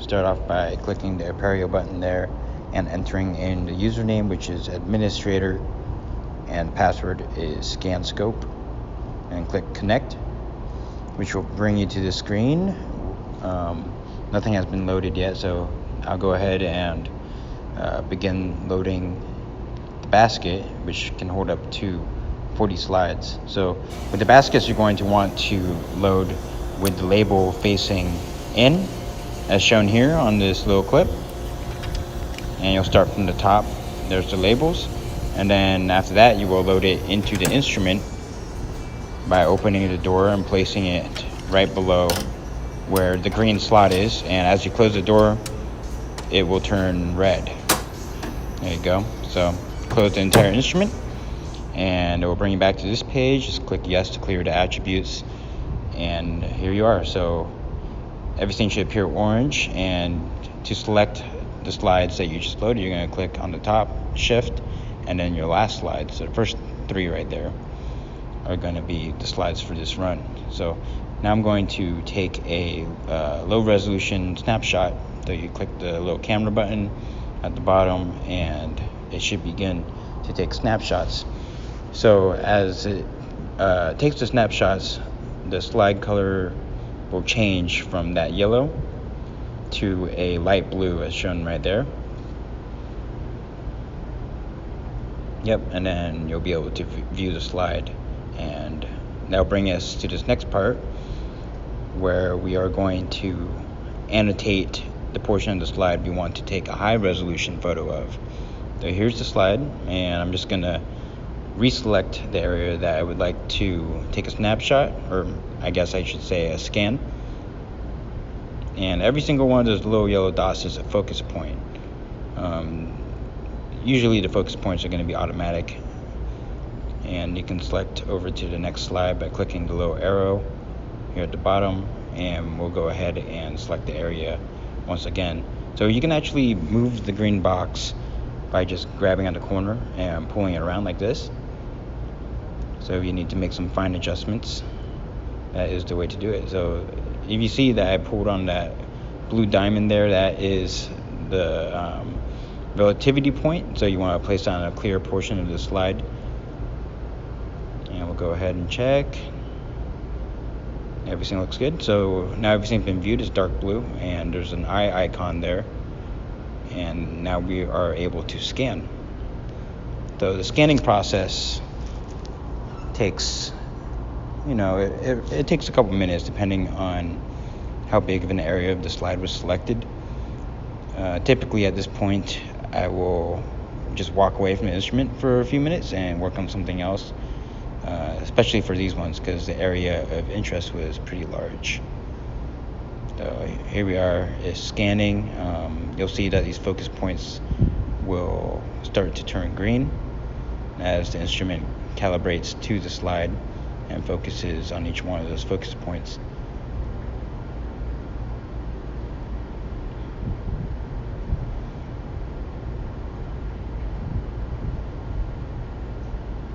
start off by clicking the Aperio button there and entering in the username, which is administrator, and password is scanscope, and click connect, which will bring you to the screen. Nothing has been loaded yet, so I'll go ahead and begin loading the basket, which can hold up to 40 slides. So with the baskets, you're going to want to load with the label facing in, as shown here on this little clip, and you'll start from the top. There's the labels, and then after that you will load it into the instrument by opening the door and placing it right below where the green slot is, and as you close the door it will turn red. There you go. So close the entire instrument and it will bring you back to this page. Just click yes to clear the attributes, and here you are. So everything should appear orange, and to select the slides that you just loaded, you're going to click on the top, shift, and then your last slide. So the first three right there are going to be the slides for this run. So now I'm going to take a low resolution snapshot. So you click the little camera button at the bottom and it should begin to take snapshots. So as it takes the snapshots, the slide color will change from that yellow to a light blue, as shown right there. Yep, and then you'll be able to view the slide, and that'll bring us to this next part where we are going to annotate the portion of the slide we want to take a high resolution photo of. So here's the slide, and I'm just gonna reselect the area that I would like to take a snapshot, or I guess I should say a scan. And every single one of those little yellow dots is a focus point. Usually the focus points are going to be automatic, and you can select over to the next slide by clicking the little arrow here at the bottom, and we'll go ahead and select the area once again. So you can actually move the green box by just grabbing on the corner and pulling it around like this. So if you need to make some fine adjustments, that is the way to do it. So if you see that I pulled on that blue diamond there, that is the relativity point. So you want to place on a clear portion of the slide. And we'll go ahead and check. Everything looks good. So now everything's been viewed as dark blue, and there's an eye icon there. And now we are able to scan. So the scanning process takes, it takes a couple minutes depending on how big of an area of the slide was selected. Typically at this point I will just walk away from the instrument for a few minutes and work on something else, especially for these ones because the area of interest was pretty large. So here we are, it's scanning. You'll see that these focus points will start to turn green as the instrument calibrates to the slide and focuses on each one of those focus points.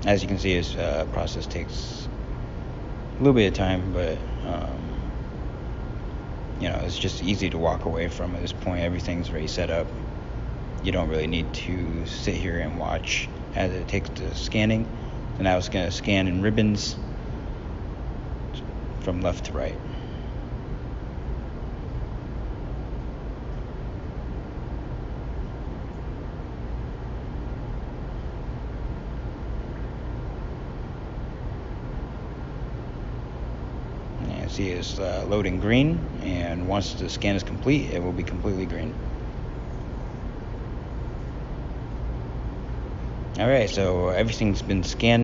As you can see, this process takes a little bit of time, but it's just easy to walk away from at this point. Everything's already set up. You don't really need to sit here and watch as it takes the scanning. So now it's going to scan in ribbons from left to right. And see it's loading green, and once the scan is complete, it will be completely green. Alright, so everything's been scanned.